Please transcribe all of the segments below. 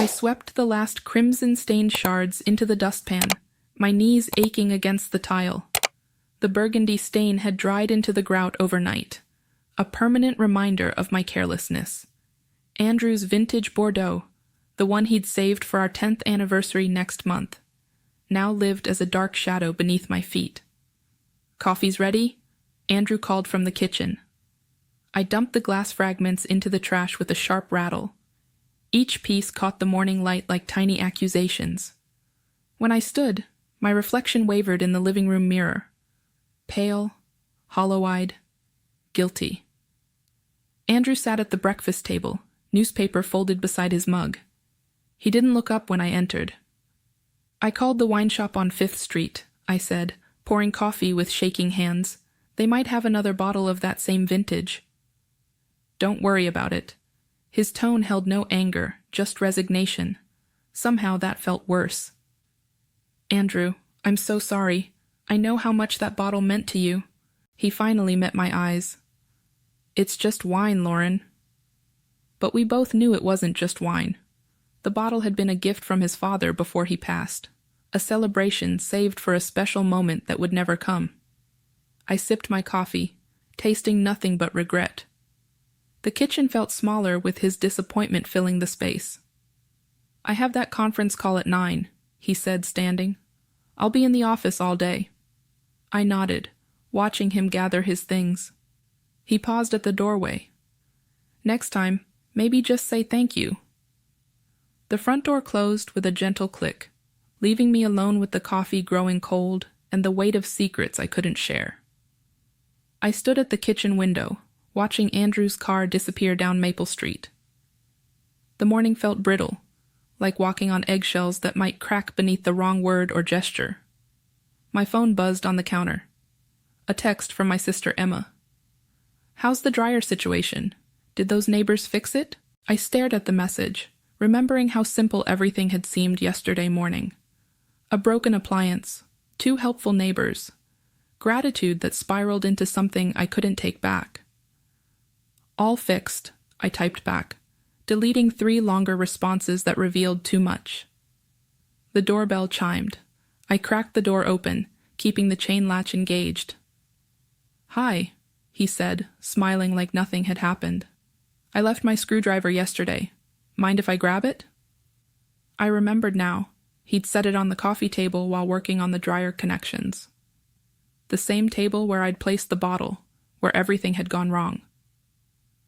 I swept the last crimson-stained shards into the dustpan, my knees aching against the tile. The burgundy stain had dried into the grout overnight, a permanent reminder of my carelessness. Andrew's vintage Bordeaux, the one he'd saved for our 10th anniversary next month, now lived as a dark shadow beneath my feet. "Coffee's ready?" Andrew called from the kitchen. I dumped the glass fragments into the trash with a sharp rattle. Each piece caught the morning light like tiny accusations. When I stood, my reflection wavered in the living room mirror. Pale, hollow-eyed, guilty. Andrew sat at the breakfast table, newspaper folded beside his mug. He didn't look up when I entered. "I called the wine shop on 5th Street, I said, pouring coffee with shaking hands. "They might have another bottle of that same vintage." "Don't worry about it." His tone held no anger, just resignation. Somehow that felt worse. "Andrew, I'm so sorry. I know how much that bottle meant to you." He finally met my eyes. "It's just wine, Lauren." But we both knew it wasn't just wine. The bottle had been a gift from his father before he passed, a celebration saved for a special moment that would never come. I sipped my coffee, tasting nothing but regret. The kitchen felt smaller with his disappointment filling the space. "I have that conference call at 9, he said, standing. "I'll be in the office all day." I nodded, watching him gather his things. He paused at the doorway. "Next time, maybe just say thank you." The front door closed with a gentle click, leaving me alone with the coffee growing cold and the weight of secrets I couldn't share. I stood at the kitchen window, watching Andrew's car disappear down Maple Street. The morning felt brittle, like walking on eggshells that might crack beneath the wrong word or gesture. My phone buzzed on the counter. A text from my sister Emma. "How's the dryer situation? Did those neighbors fix it?" I stared at the message, remembering how simple everything had seemed yesterday morning. A broken appliance, 2 helpful neighbors, gratitude that spiraled into something I couldn't take back. "All fixed," I typed back, deleting 3 longer responses that revealed too much. The doorbell chimed. I cracked the door open, keeping the chain latch engaged. "Hi," he said, smiling like nothing had happened. "I left my screwdriver yesterday. Mind if I grab it?" I remembered now. He'd set it on the coffee table while working on the dryer connections. The same table where I'd placed the bottle, where everything had gone wrong.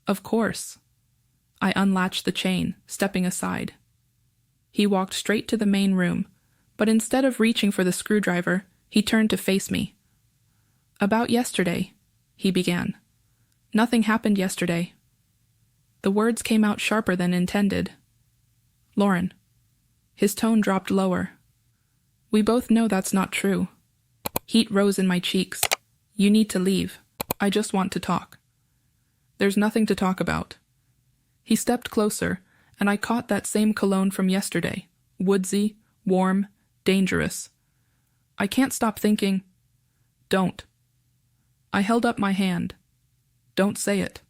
Of course. I unlatched the chain, stepping aside. He walked straight to the main room, but instead of reaching for the screwdriver, he turned to face me. "About yesterday," he began. "Nothing happened yesterday." The words came out sharper than intended. "Lauren." His tone dropped lower. "We both know that's not true." Heat rose in my cheeks. "You need to leave. I just want to talk." "There's nothing to talk about." He stepped closer, and I caught that same cologne from yesterday. Woodsy, warm, dangerous. I can't stop thinking. "Don't." I held up my hand. "Don't say it."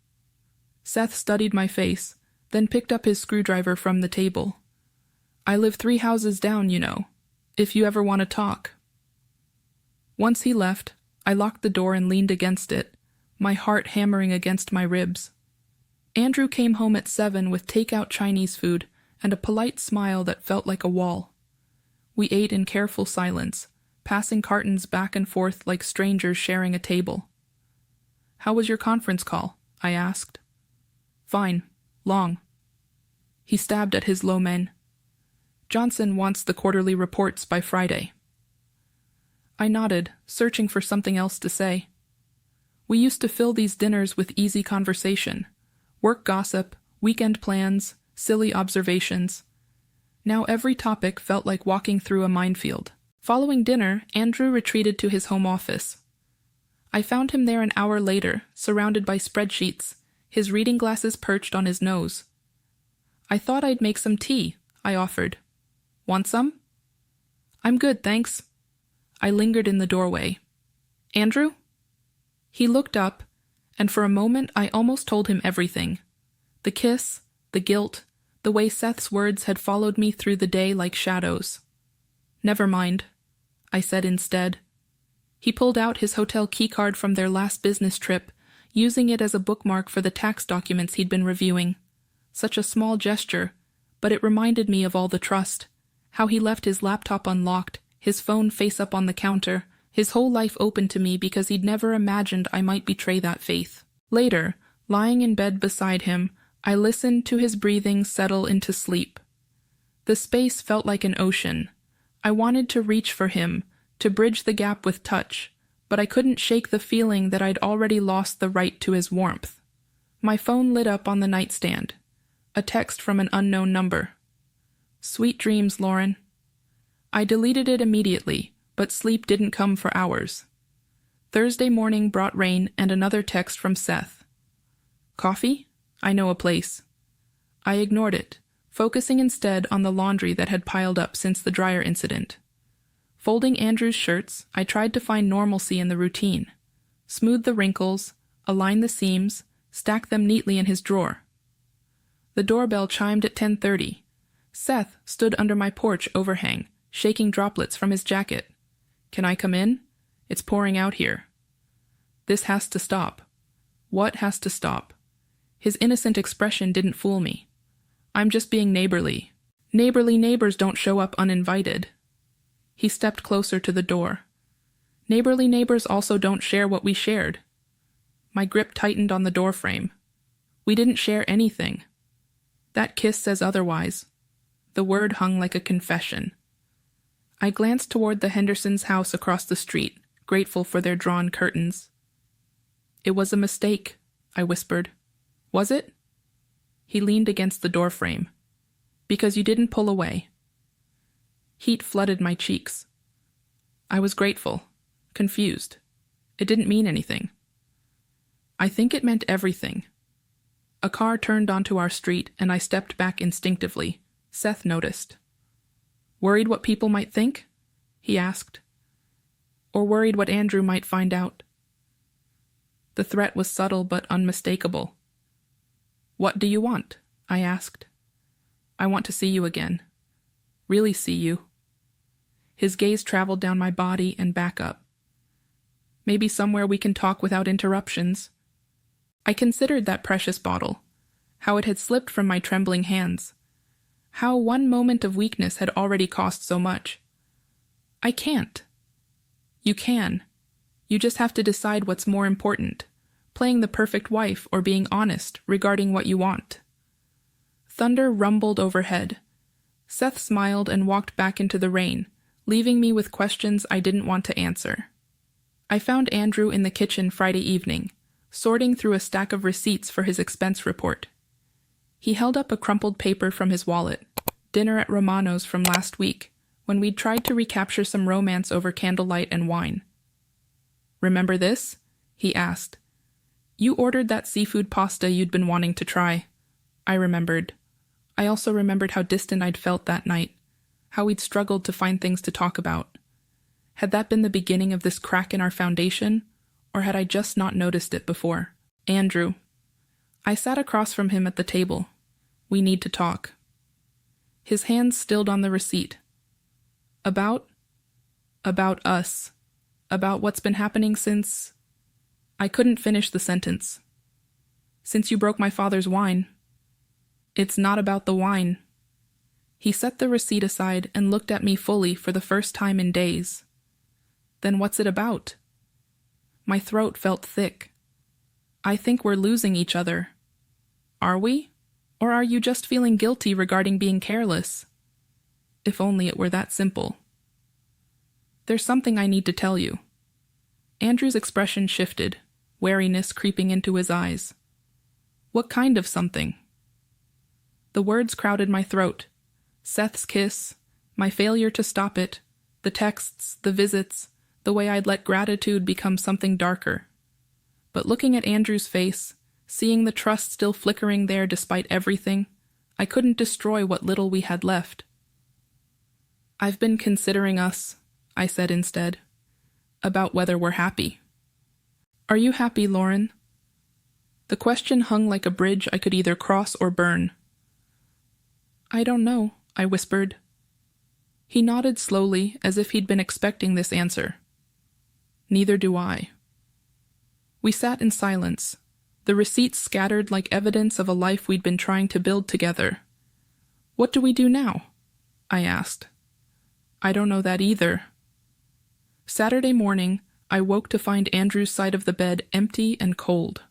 Seth studied my face, then picked up his screwdriver from the table. "I live 3 houses down, you know, if you ever want to talk." Once he left, I locked the door and leaned against it, my heart hammering against my ribs. Andrew came home at 7 with takeout Chinese food and a polite smile that felt like a wall. We ate in careful silence, passing cartons back and forth like strangers sharing a table. "How was your conference call?" I asked. "Fine. Long." He stabbed at his low men. "Johnson wants the quarterly reports by Friday." I nodded, searching for something else to say. We used to fill these dinners with easy conversation, work gossip, weekend plans, silly observations. Now every topic felt like walking through a minefield. Following dinner, Andrew retreated to his home office. I found him there an hour later, surrounded by spreadsheets, his reading glasses perched on his nose. "I thought I'd make some tea," I offered. "Want some?" "I'm good, thanks." I lingered in the doorway. "Andrew?" He looked up, and for a moment I almost told him everything. The kiss, the guilt, the way Seth's words had followed me through the day like shadows. "Never mind," I said instead. He pulled out his hotel keycard from their last business trip, using it as a bookmark for the tax documents he'd been reviewing. Such a small gesture, but it reminded me of all the trust. How he left his laptop unlocked, his phone face up on the counter, his whole life open to me because he'd never imagined I might betray that faith. Later, lying in bed beside him, I listened to his breathing settle into sleep. The space felt like an ocean. I wanted to reach for him, to bridge the gap with touch, but I couldn't shake the feeling that I'd already lost the right to his warmth. My phone lit up on the nightstand. A text from an unknown number. "Sweet dreams, Lauren." I deleted it immediately, but sleep didn't come for hours. Thursday morning brought rain and another text from Seth. "Coffee? I know a place." I ignored it, focusing instead on the laundry that had piled up since the dryer incident. Folding Andrew's shirts, I tried to find normalcy in the routine. Smooth the wrinkles, align the seams, stack them neatly in his drawer. The doorbell chimed at 10:30. Seth stood under my porch overhang, shaking droplets from his jacket. "Can I come in? It's pouring out here." This has to stop. What has to stop? His innocent expression didn't fool me. I'm just being neighborly. Neighborly neighbors don't show up uninvited. He stepped closer to the door. Neighborly neighbors also don't share what we shared. My grip tightened on the doorframe. We didn't share anything. That kiss says otherwise. The word hung like a confession. I glanced toward the Hendersons' house across the street, grateful for their drawn curtains. "It was a mistake," I whispered. "Was it?" He leaned against the doorframe. "Because you didn't pull away." Heat flooded my cheeks. I was grateful, confused. It didn't mean anything. I think it meant everything. A car turned onto our street, and I stepped back instinctively. Seth noticed. "Worried what people might think?" he asked. "Or worried what Andrew might find out?" The threat was subtle but unmistakable. "What do you want?" I asked. "I want to see you again. Really see you." His gaze traveled down my body and back up. "Maybe somewhere we can talk without interruptions." I considered that precious bottle, how it had slipped from my trembling hands, how one moment of weakness had already cost so much. "I can't." "You can. You just have to decide what's more important, playing the perfect wife or being honest regarding what you want." Thunder rumbled overhead. Seth smiled and walked back into the rain, leaving me with questions I didn't want to answer. I found Andrew in the kitchen Friday evening, sorting through a stack of receipts for his expense report. He held up a crumpled paper from his wallet, dinner at Romano's from last week, when we'd tried to recapture some romance over candlelight and wine. "Remember this?" he asked. "You ordered that seafood pasta you'd been wanting to try." I remembered. I also remembered how distant I'd felt that night, how we'd struggled to find things to talk about. Had that been the beginning of this crack in our foundation, or had I just not noticed it before? "Andrew." I sat across from him at the table. "We need to talk." His hands stilled on the receipt. About us. About what's been happening since... I couldn't finish the sentence. "Since you broke my father's wine." "It's not about the wine." He set the receipt aside and looked at me fully for the first time in days. "Then what's it about?" My throat felt thick. "I think we're losing each other." "Are we? Or are you just feeling guilty regarding being careless?" If only it were that simple. "There's something I need to tell you." Andrew's expression shifted, wariness creeping into his eyes. "What kind of something?" The words crowded my throat. Seth's kiss, my failure to stop it, the texts, the visits, the way I'd let gratitude become something darker. But looking at Andrew's face, seeing the trust still flickering there despite everything, I couldn't destroy what little we had left. "I've been considering us," I said instead, "about whether we're happy." "Are you happy, Lauren?" The question hung like a bridge I could either cross or burn. I don't know, I whispered. He nodded slowly, as if he'd been expecting this answer. Neither do I. We sat in silence, the receipts scattered like evidence of a life we'd been trying to build together. What do we do now? I asked. I don't know that either. Saturday morning, I woke to find Andrew's side of the bed empty and cold.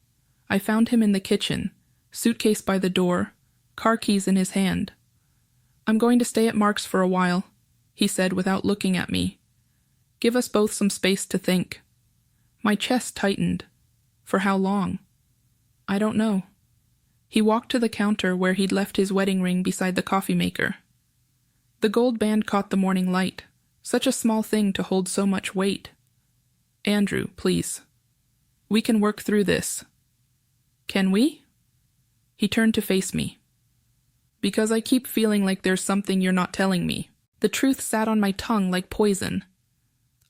I found him in the kitchen, suitcase by the door, car keys in his hand. I'm going to stay at Mark's for a while, he said without looking at me. Give us both some space to think. My chest tightened. For how long? I don't know. He walked to the counter where he'd left his wedding ring beside the coffee maker. The gold band caught the morning light, such a small thing to hold so much weight. Andrew, please. We can work through this. Can we? He turned to face me. Because I keep feeling like there's something you're not telling me. The truth sat on my tongue like poison.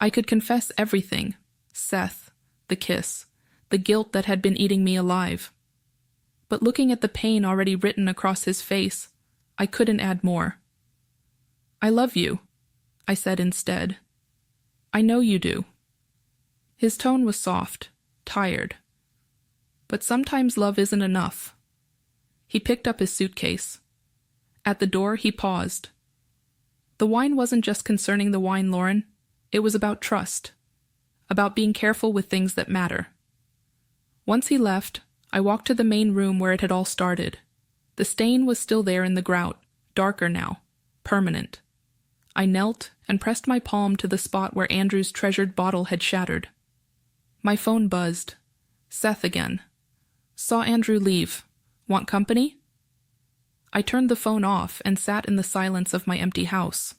I could confess everything. Seth, the kiss, the guilt that had been eating me alive. But looking at the pain already written across his face, I couldn't add more. I love you, I said instead. I know you do. His tone was soft, tired. But sometimes love isn't enough. He picked up his suitcase. At the door, he paused. The wine wasn't just concerning the wine, Lauren. It was about trust. About being careful with things that matter. Once he left, I walked to the main room where it had all started. The stain was still there in the grout, darker now, permanent. I knelt and pressed my palm to the spot where Andrew's treasured bottle had shattered. My phone buzzed. Seth again. Saw Andrew leave. Want company? I turned the phone off and sat in the silence of my empty house.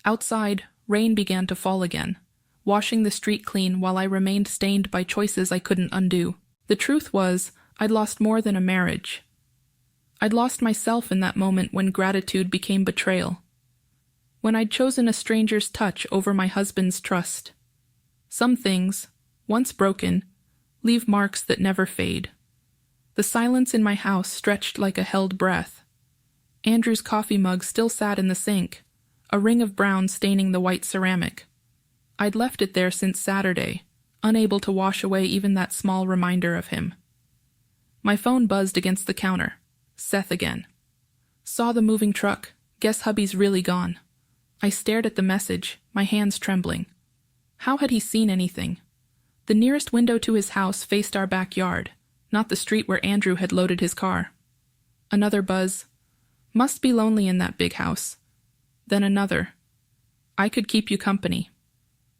Outside, rain began to fall again, washing the street clean while I remained stained by choices I couldn't undo. The truth was, I'd lost more than a marriage. I'd lost myself in that moment when gratitude became betrayal. When I'd chosen a stranger's touch over my husband's trust. Some things, once broken, leave marks that never fade. The silence in my house stretched like a held breath. Andrew's coffee mug still sat in the sink, a ring of brown staining the white ceramic. I'd left it there since Saturday, unable to wash away even that small reminder of him. My phone buzzed against the counter. Seth again. Saw the moving truck. Guess hubby's really gone. I stared at the message, my hands trembling. How had he seen anything? The nearest window to his house faced our backyard, not the street where Andrew had loaded his car. Another buzz. Must be lonely in that big house. Then another. I could keep you company.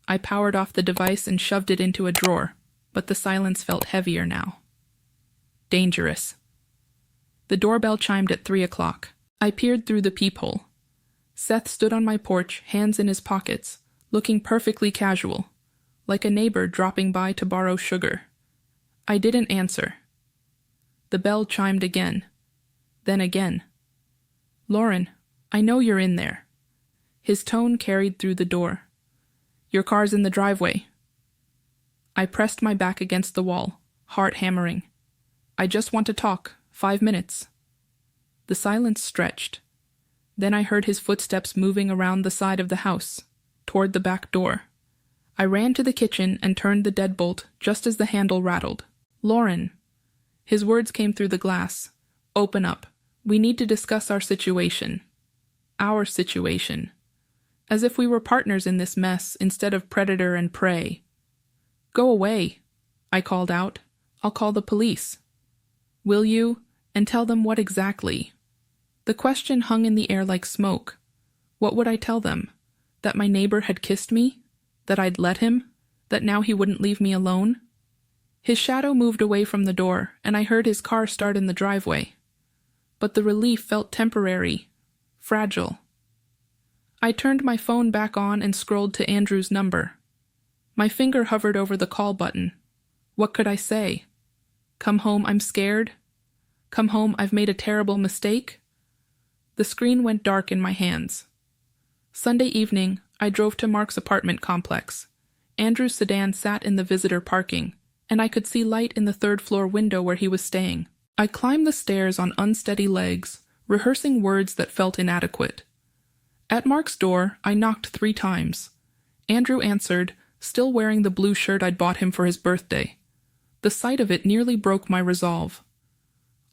I powered off the device and shoved it into a drawer, but the silence felt heavier now. Dangerous. The doorbell chimed at 3 o'clock. I peered through the peephole. Seth stood on my porch, hands in his pockets, looking perfectly casual, like a neighbor dropping by to borrow sugar. I didn't answer. The bell chimed again. Then again. Lauren, I know you're in there. His tone carried through the door. Your car's in the driveway. I pressed my back against the wall, heart hammering. I just want to talk. 5 minutes. The silence stretched. Then I heard his footsteps moving around the side of the house, toward the back door. I ran to the kitchen and turned the deadbolt just as the handle rattled. Lauren. His words came through the glass. Open up. We need to discuss our situation. Our situation. As if we were partners in this mess instead of predator and prey. Go away, I called out. I'll call the police. Will you? And tell them what exactly? The question hung in the air like smoke. What would I tell them? That my neighbor had kissed me? That I'd let him? That now he wouldn't leave me alone? His shadow moved away from the door, and I heard his car start in the driveway. But the relief felt temporary, fragile. I turned my phone back on and scrolled to Andrew's number. My finger hovered over the call button. What could I say? Come home, I'm scared? Come home, I've made a terrible mistake? The screen went dark in my hands. Sunday evening, I drove to Mark's apartment complex. Andrew's sedan sat in the visitor parking, and I could see light in the third-floor window where he was staying. I climbed the stairs on unsteady legs, rehearsing words that felt inadequate. At Mark's door, I knocked 3 times. Andrew answered, still wearing the blue shirt I'd bought him for his birthday. The sight of it nearly broke my resolve.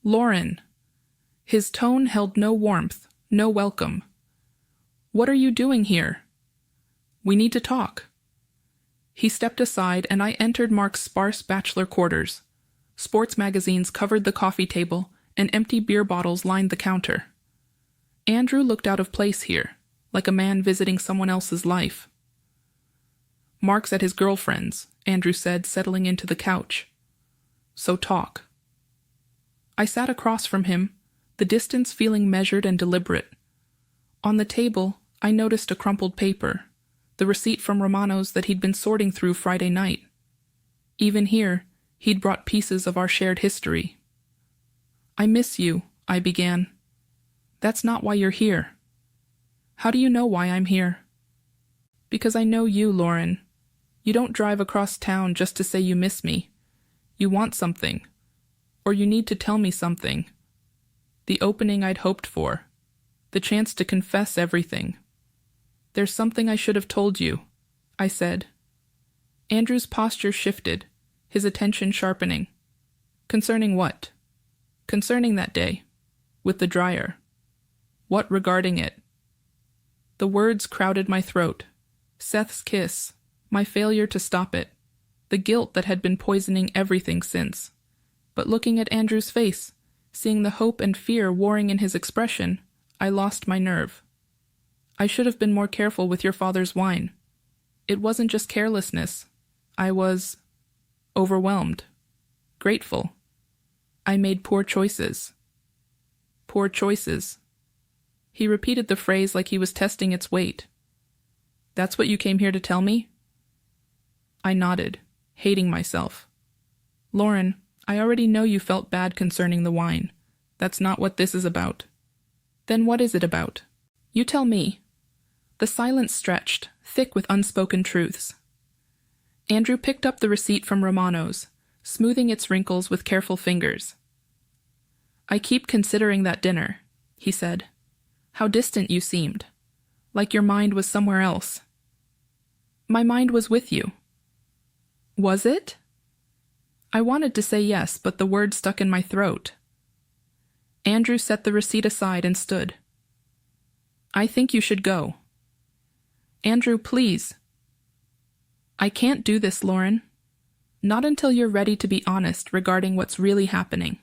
"Lauren." His tone held no warmth, no welcome. "What are you doing here?" "We need to talk." He stepped aside and I entered Mark's sparse bachelor quarters. Sports magazines covered the coffee table and empty beer bottles lined the counter. Andrew looked out of place here, like a man visiting someone else's life. "Mark's at his girlfriend's," Andrew said, settling into the couch. "So talk." I sat across from him, the distance feeling measured and deliberate. On the table, I noticed a crumpled paper, the receipt from Romano's that he'd been sorting through Friday night. Even here, he'd brought pieces of our shared history. "I miss you," I began. "That's not why you're here." "How do you know why I'm here?" "Because I know you, Lauren. You don't drive across town just to say you miss me. You want something. Or you need to tell me something. The opening I'd hoped for. The chance to confess everything." "There's something I should have told you," I said. Andrew's posture shifted, his attention sharpening. "Concerning what?" "Concerning that day. With the dryer." "What regarding it?" The words crowded my throat. Seth's kiss, my failure to stop it, the guilt that had been poisoning everything since. But looking at Andrew's face, seeing the hope and fear warring in his expression, I lost my nerve. "I should have been more careful with your father's wine. It wasn't just carelessness. I was overwhelmed. Grateful. I made poor choices." "Poor choices." He repeated the phrase like he was testing its weight. "That's what you came here to tell me?" I nodded, hating myself. "Lauren, I already know you felt bad concerning the wine. That's not what this is about." "Then what is it about? You tell me." The silence stretched, thick with unspoken truths. Andrew picked up the receipt from Romano's, smoothing its wrinkles with careful fingers. "I keep considering that dinner," he said. "How distant you seemed. Like your mind was somewhere else." "My mind was with you." "Was it?" I wanted to say yes, but the word stuck in my throat. Andrew set the receipt aside and stood. "I think you should go." "Andrew, please." "I can't do this, Lauren. Not until you're ready to be honest regarding what's really happening."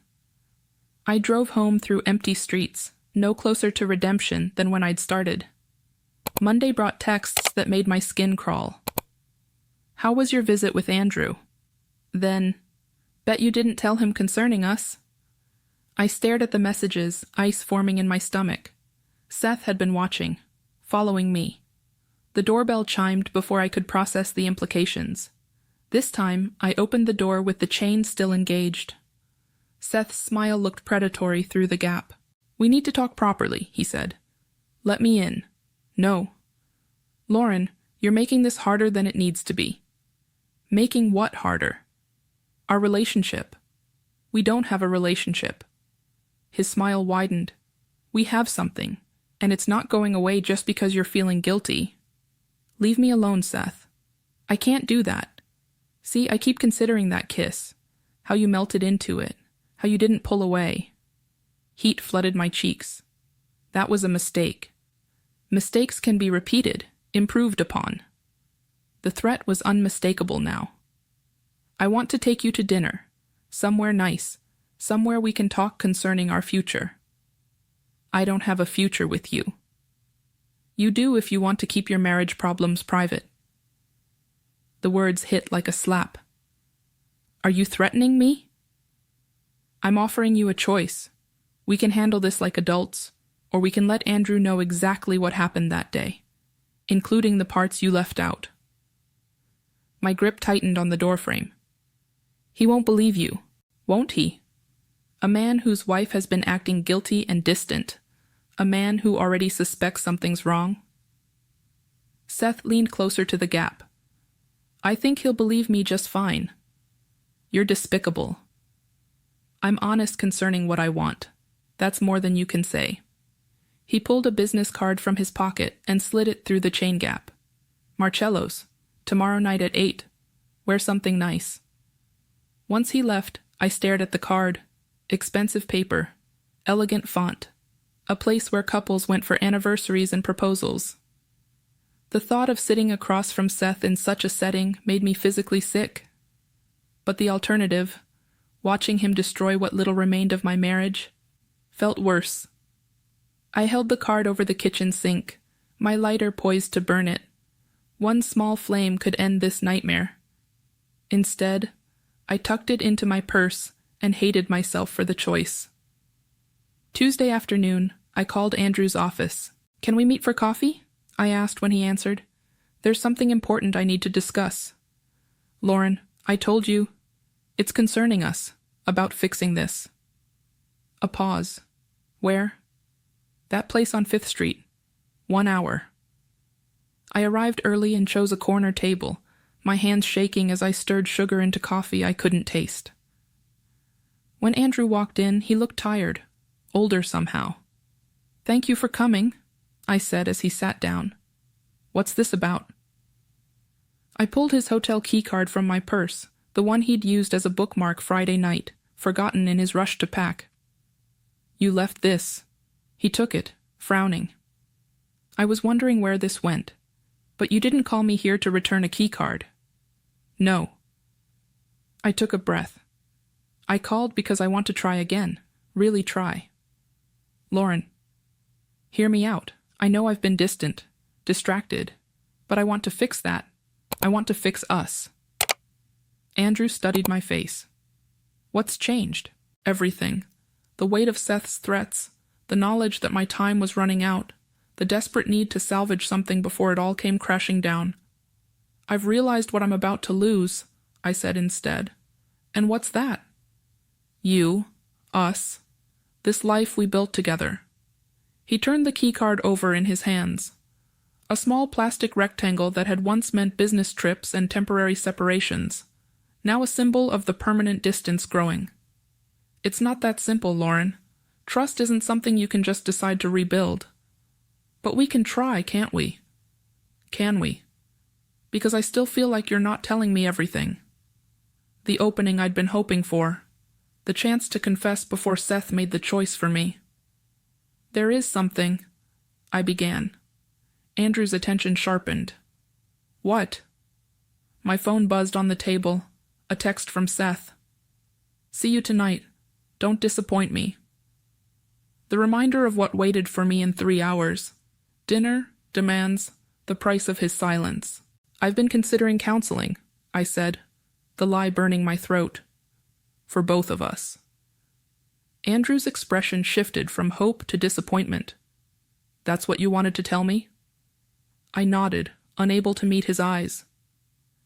I drove home through empty streets, no closer to redemption than when I'd started. Monday brought texts that made my skin crawl. "How was your visit with Andrew?" Then, "Bet you didn't tell him concerning us." I stared at the messages, ice forming in my stomach. Seth had been watching, following me. The doorbell chimed before I could process the implications. This time, I opened the door with the chain still engaged. Seth's smile looked predatory through the gap. "We need to talk properly," he said. "Let me in." "No." "Lauren, you're making this harder than it needs to be." "Making what harder?" "Our relationship." "We don't have a relationship." His smile widened. "We have something, and it's not going away just because you're feeling guilty." "Leave me alone, Seth." "I can't do that. See, I keep considering that kiss, how you melted into it, how you didn't pull away." Heat flooded my cheeks. That was a mistake. Mistakes can be repeated, improved upon. The threat was unmistakable now. "I want to take you to dinner, somewhere nice, somewhere we can talk concerning our future." "I don't have a future with you." "You do if you want to keep your marriage problems private." The words hit like a slap. "Are you threatening me?" "I'm offering you a choice. We can handle this like adults, or we can let Andrew know exactly what happened that day, including the parts you left out." My grip tightened on the doorframe. "He won't believe you, won't he? A man whose wife has been acting guilty and distant. A man who already suspects something's wrong." Seth leaned closer to the gap. "I think he'll believe me just fine." "You're despicable." "I'm honest concerning what I want. That's more than you can say. He pulled a business card from his pocket and slid it through the chain gap. Marcello's. Tomorrow night at 8. Wear something nice. Once he left, I stared at the card. Expensive paper. Elegant font. A place where couples went for anniversaries and proposals. The thought of sitting across from Seth in such a setting made me physically sick. But the alternative, watching him destroy what little remained of my marriage, felt worse. I held the card over the kitchen sink, my lighter poised to burn it. One small flame could end this nightmare. Instead, I tucked it into my purse and hated myself for the choice. Tuesday afternoon, I called Andrew's office. "Can we meet for coffee?" I asked when he answered. "There's something important I need to discuss." "Lauren, I told you. It's concerning us, about fixing this." A pause. "Where?" "That place on 5th Street. 1 hour." I arrived early and chose a corner table, my hands shaking as I stirred sugar into coffee I couldn't taste. When Andrew walked in, he looked tired, older somehow. "Thank you for coming," I said as he sat down. "What's this about?" I pulled his hotel keycard from my purse, the one he'd used as a bookmark Friday night, forgotten in his rush to pack. "You left this." He took it, frowning. "I was wondering where this went. But you didn't call me here to return a keycard." "No." I took a breath. "I called because I want to try again. Really try." "Lauren, hear me out. I know I've been distant, distracted, but I want to fix that. I want to fix us." Andrew studied my face. "What's changed?" "Everything. The weight of Seth's threats, the knowledge that my time was running out, the desperate need to salvage something before it all came crashing down. I've realized what I'm about to lose," I said instead. "And what's that?" "You, us, this life we built together." He turned the keycard over in his hands. A small plastic rectangle that had once meant business trips and temporary separations, now a symbol of the permanent distance growing. "It's not that simple, Lauren. Trust isn't something you can just decide to rebuild. But we can try, can't we?" "Can we?" "Because I still feel like you're not telling me everything." The opening I'd been hoping for. The chance to confess before Seth made the choice for me. "There is something," I began. Andrew's attention sharpened. "What?" My phone buzzed on the table. A text from Seth. "See you tonight. Don't disappoint me." The reminder of what waited for me in 3 hours. Dinner, demands, the price of his silence. "I've been considering counseling," I said, the lie burning my throat. "For both of us." Andrew's expression shifted from hope to disappointment. "That's what you wanted to tell me?" I nodded, unable to meet his eyes.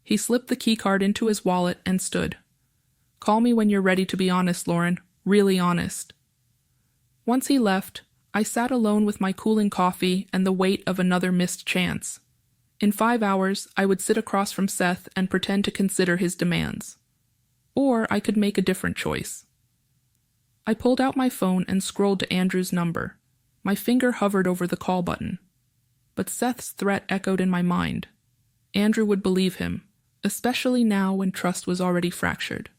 He slipped the keycard into his wallet and stood. "Call me when you're ready to be honest, Lauren, really honest." Once he left, I sat alone with my cooling coffee and the weight of another missed chance. In 5 hours, I would sit across from Seth and pretend to consider his demands. Or I could make a different choice. I pulled out my phone and scrolled to Andrew's number. My finger hovered over the call button. But Seth's threat echoed in my mind. Andrew would believe him, especially now when trust was already fractured.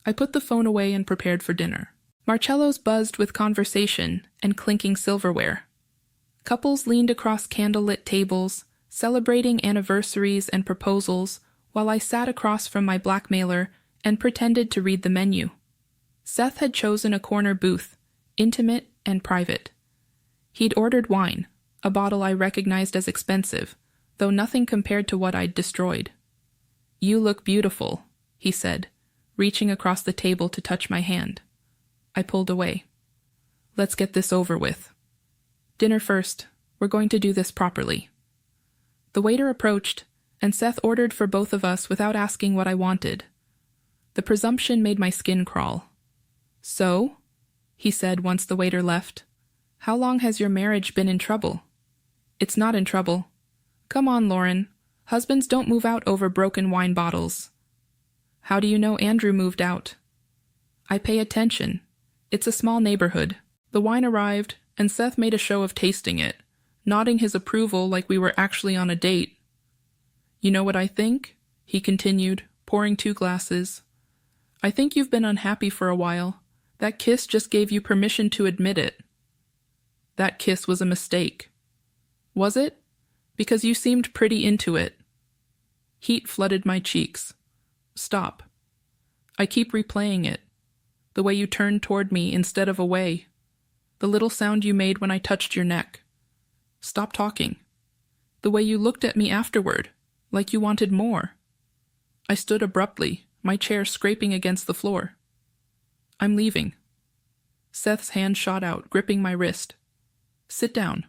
I put the phone away and prepared for dinner. Marcello's buzzed with conversation and clinking silverware. Couples leaned across candlelit tables, celebrating anniversaries and proposals, while I sat across from my blackmailer and pretended to read the menu. Seth had chosen a corner booth, intimate and private. He'd ordered wine, a bottle I recognized as expensive, though nothing compared to what I'd destroyed. "You look beautiful," he said, reaching across the table to touch my hand. I pulled away. "Let's get this over with." "Dinner first. We're going to do this properly." The waiter approached, and Seth ordered for both of us without asking what I wanted. The presumption made my skin crawl. "So?" he said once the waiter left. "How long has your marriage been in trouble?" "It's not in trouble. Come on, Lauren. Husbands don't move out over broken wine bottles." "How do you know Andrew moved out?" "I pay attention. It's a small neighborhood. The wine arrived, and Seth made a show of tasting it, nodding his approval like we were actually on a date. "You know what I think?" he continued, pouring 2 glasses. "I think you've been unhappy for a while. That kiss just gave you permission to admit it." "That kiss was a mistake." "Was it? Because you seemed pretty into it." Heat flooded my cheeks. "Stop. I keep replaying it. The way you turned toward me instead of away. The little sound you made when I touched your neck. Stop talking. The way you looked at me afterward, like you wanted more." I stood abruptly, my chair scraping against the floor. "I'm leaving." Seth's hand shot out, gripping my wrist. "Sit down."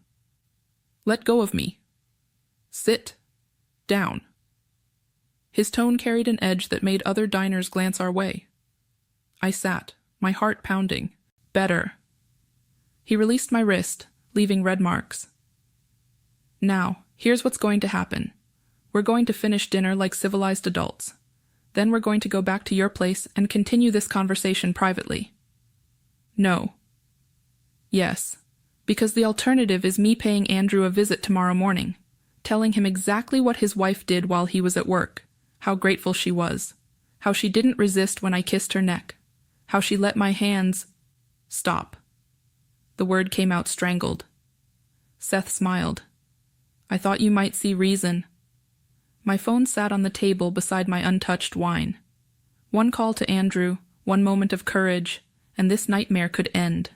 "Let go of me." "Sit. Down." His tone carried an edge that made other diners glance our way. I sat, my heart pounding. Better. He released my wrist, leaving red marks. "Now, here's what's going to happen. We're going to finish dinner like civilized adults. Then we're going to go back to your place and continue this conversation privately." "No." "Yes. Because the alternative is me paying Andrew a visit tomorrow morning, telling him exactly what his wife did while he was at work, how grateful she was, how she didn't resist when I kissed her neck, how she let my hands—" "Stop." The word came out strangled. Seth smiled. "I thought you might see reason." My phone sat on the table beside my untouched wine. One call to Andrew, one moment of courage, and this nightmare could end.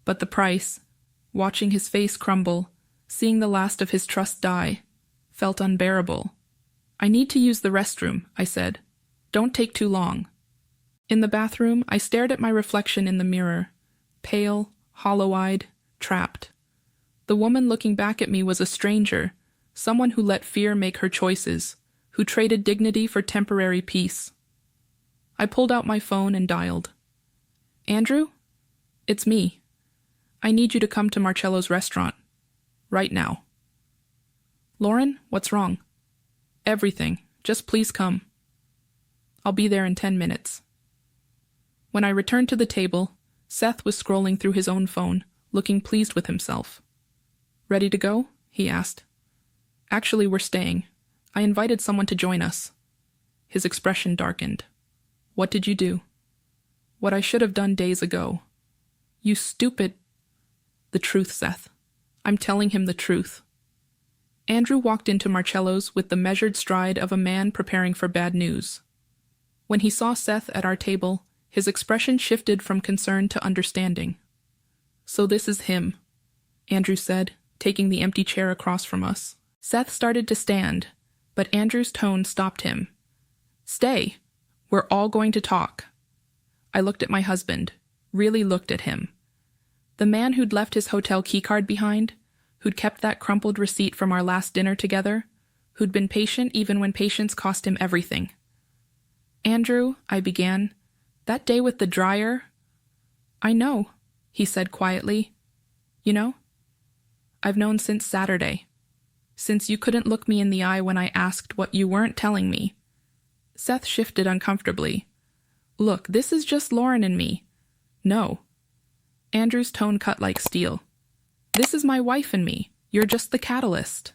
But the price, watching his face crumble, seeing the last of his trust die, felt unbearable. "I need to use the restroom," I said. "Don't take too long." In the bathroom, I stared at my reflection in the mirror, pale, hollow-eyed, trapped. The woman looking back at me was a stranger, someone who let fear make her choices, who traded dignity for temporary peace. I pulled out my phone and dialed. "Andrew? It's me. I need you to come to Marcello's restaurant. Right now." "Lauren, what's wrong?" "Everything. Just please come." "I'll be there in 10 minutes. When I returned to the table, Seth was scrolling through his own phone, looking pleased with himself. "Ready to go?" he asked. "Actually, we're staying. I invited someone to join us." His expression darkened. "What did you do?" "What I should have done days ago." "You stupid—" "The truth, Seth. I'm telling him the truth." Andrew walked into Marcello's with the measured stride of a man preparing for bad news. When he saw Seth at our table, his expression shifted from concern to understanding. "So this is him," Andrew said, taking the empty chair across from us. Seth started to stand, but Andrew's tone stopped him. "Stay. We're all going to talk." I looked at my husband, really looked at him. The man who'd left his hotel keycard behind, who'd kept that crumpled receipt from our last dinner together, who'd been patient even when patience cost him everything. "Andrew," I began, "that day with the dryer—" "I know," he said quietly. "You know? I've known since Saturday. Since you couldn't look me in the eye when I asked what you weren't telling me." Seth shifted uncomfortably. "Look, this is just Lauren and me." "No." Andrew's tone cut like steel. "This is my wife and me. You're just the catalyst."